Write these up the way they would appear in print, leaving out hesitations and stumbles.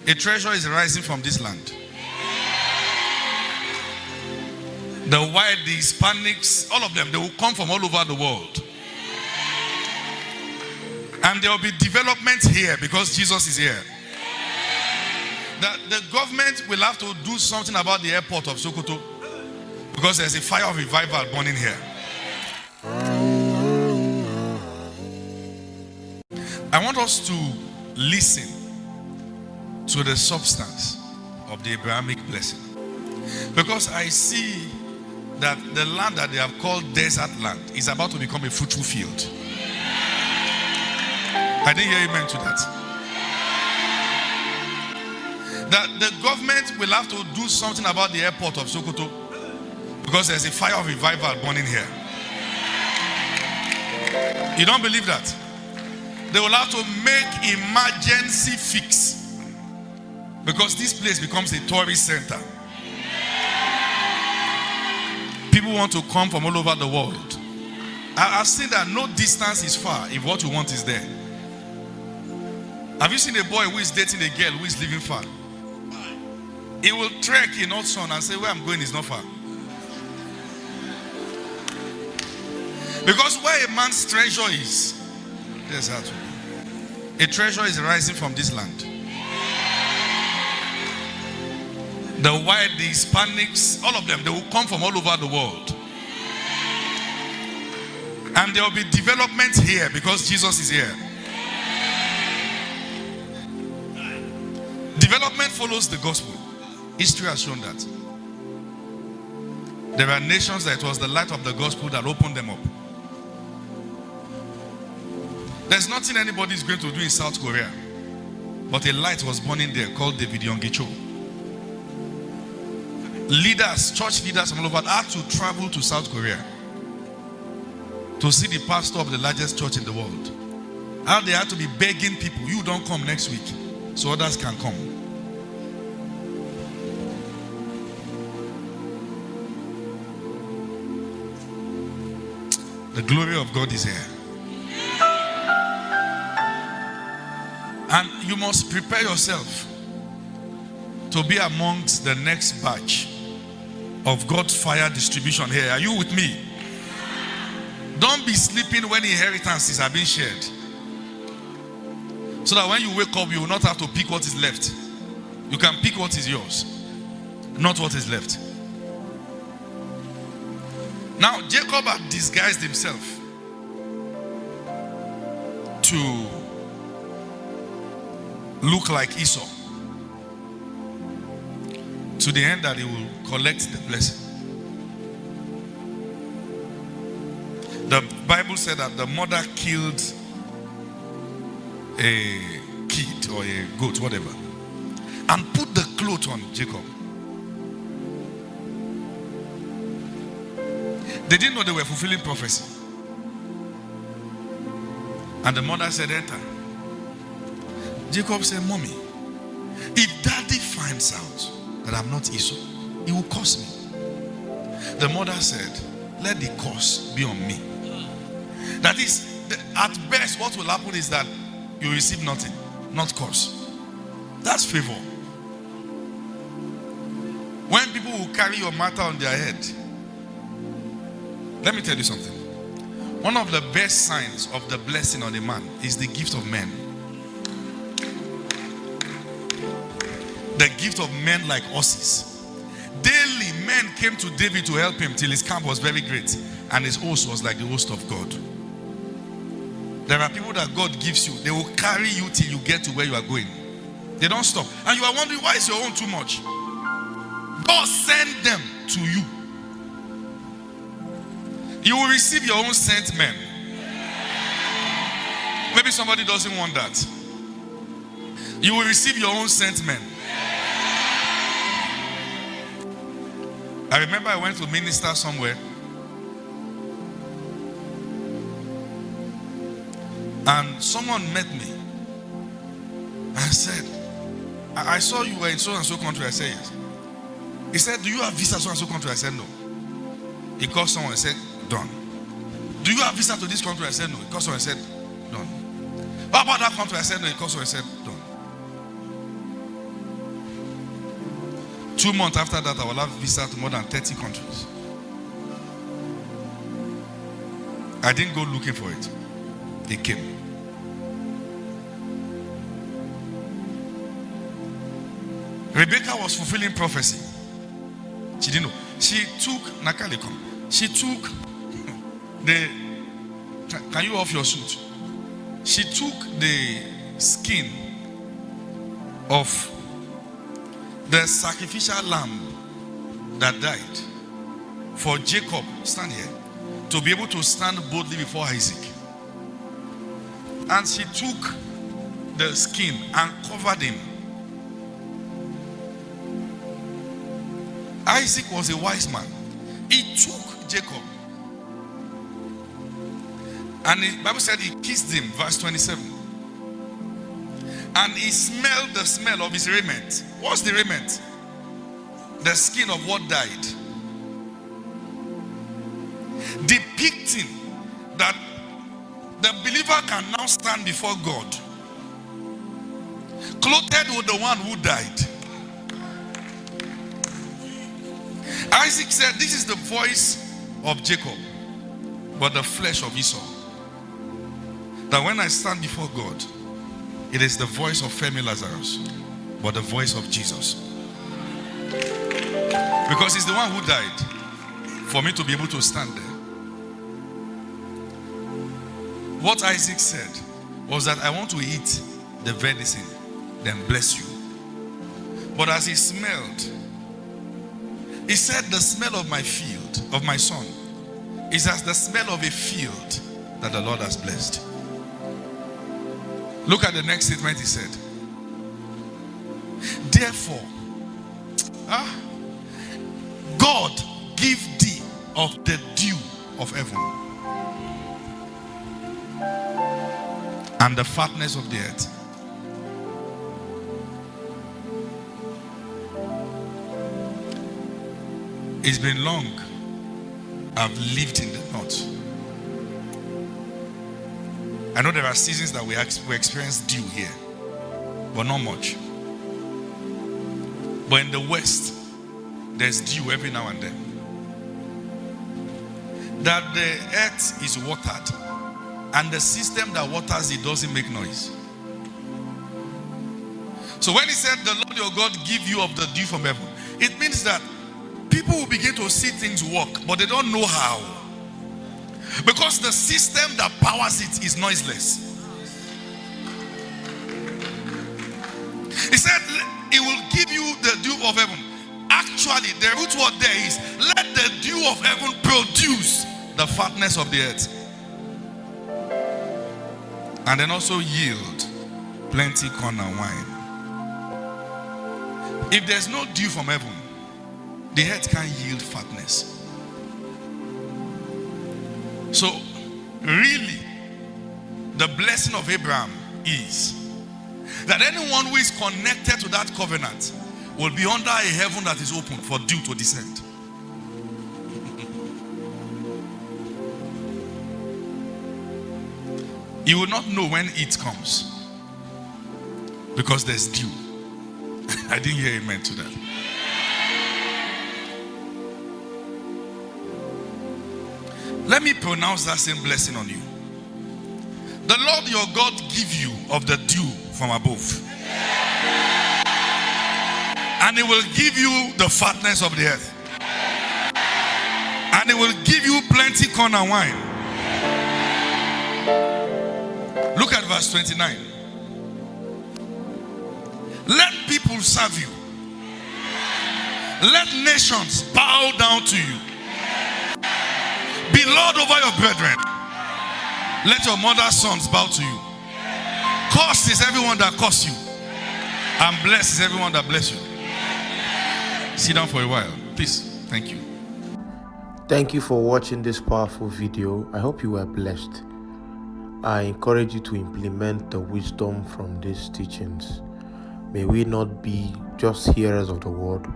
A treasure is rising from this land. The white, the Hispanics, all of them, they will come from all over the world. And there will be development here because Jesus is here. The government will have to do something about the airport of Sokoto because there's a fire of revival burning here. I want us to listen to the substance of the Abrahamic blessing, because I see that the land that they have called desert land is about to become a fruitful field. I didn't hear amen to that. That the government will have to do something about the airport of Sokoto because there's a fire of revival burning here. You don't believe that? They will have to make emergency fix because this place becomes a tourist center. People want to come from all over the world. I've seen that no distance is far if what you want is there. Have you seen a boy who is dating a girl who is living far? He will trek in hot sun and say, where I'm going is not far. Because where a man's treasure is, there's how to be. A treasure is rising from this land. The white, the Hispanics, all of them, they will come from all over the world. And there will be development here because Jesus is here. Development follows the gospel. History has shown that. There are nations that it was the light of the gospel that opened them up. There's nothing anybody is going to do in South Korea, but a light was burning there called David Yongicho. Leaders, church leaders from all over had to travel to South Korea to see the pastor of the largest church in the world. How they had to be begging people, you don't come next week, so others can come. The glory of God is here. And you must prepare yourself to be amongst the next batch of God's fire distribution here. Are you with me? Don't be sleeping when inheritances are being shared, so that when you wake up, you will not have to pick what is left. You can pick what is yours, not what is left. Now, Jacob had disguised himself to look like Esau, to the end that he will collect the blessing. The Bible said that the mother killed a kid or a goat, whatever, and put the cloth on Jacob. They didn't know they were fulfilling prophecy. And the mother said, enter. Jacob said, Mommy, if daddy finds out that I'm not Esau, he will curse me. The mother said, let the curse be on me. That is, at best, what will happen is that you receive nothing, not curse. That's favor. When people will carry your matter on their head, let me tell you something. One of the best signs of the blessing on a man is the gift of men. The gift of men like horses. Daily men came to David to help him till his camp was very great, and his host was like the host of God. There are people that God gives you, they will carry you till you get to where you are going. They don't stop. And you are wondering, why is your own too much? God send them to you. You will receive your own sent men. Maybe somebody doesn't want that. You will receive your own sent men. I remember I went to minister somewhere, and someone met me and said, I saw you were in so and so country. I said yes. He said, do you have visa so and so country? I said no. He called someone and said, done. Do you have visa to this country? I said no. He called someone and said, done. What about that country? I said no. He called someone and said, done. 2 months after that, I will have visa to more than 30 countries. I didn't go looking for it. It came. Rebecca was fulfilling prophecy. She didn't know. She took Nakalikom. She took the. Can you off your suit? She took the skin of the sacrificial lamb that died for Jacob, stand here, to be able to stand boldly before Isaac. And she took the skin and covered him. Isaac was a wise man. He took Jacob. And the Bible said he kissed him, verse 27. And he smelled the smell of his raiment. What's the raiment? The skin of what died. Depicting that the believer can now stand before God, clothed with the one who died. Isaac said, this is the voice of Jacob, but the flesh of Esau. That when I stand before God, it is the voice of Femi Lazarus, but the voice of Jesus. Because he's the one who died for me to be able to stand there. What Isaac said was that I want to eat the venison, then bless you. But as he smelled, he said, the smell of my field, of my son, is as the smell of a field that the Lord has blessed. Look at the next statement he said. Therefore, God give thee of the dew of heaven and the fatness of the earth. It's been long I've lived in the north. I know there are seasons that we experience dew here, but not much. But in the west, there's dew every now and then. That the earth is watered, and the system that waters it doesn't make noise. So when he said, the Lord your God give you of the dew from heaven, it means that people will begin to see things work, but they don't know how. Because the system that powers it is noiseless. He said, he will give you the dew of heaven. Actually, the root word there is, let the dew of heaven produce the fatness of the earth. And then also yield plenty corn and wine. If there's no dew from heaven, the earth can't yield fatness. So, really, the blessing of Abraham is that anyone who is connected to that covenant will be under a heaven that is open for dew to descend. You will not know when it comes because there's dew. I didn't hear amen to that. Let me pronounce that same blessing on you. The Lord your God give you of the dew from above. And he will give you the fatness of the earth. And he will give you plenty corn and wine. Look at verse 29. Let people serve you. Let nations bow down to you. Be Lord over your brethren. Let your mother's sons bow to you. Cursed is everyone that curses you, and blessed is everyone that bless you. Sit down for a while, please. Thank you. Thank you for watching this powerful video. I hope you were blessed. I encourage you to implement the wisdom from these teachings. May we not be just hearers of the word,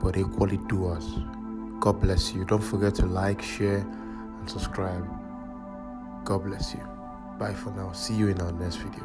but equally doers. God bless you. Don't forget to like, share, and subscribe. God bless you. Bye for now. See you in our next video.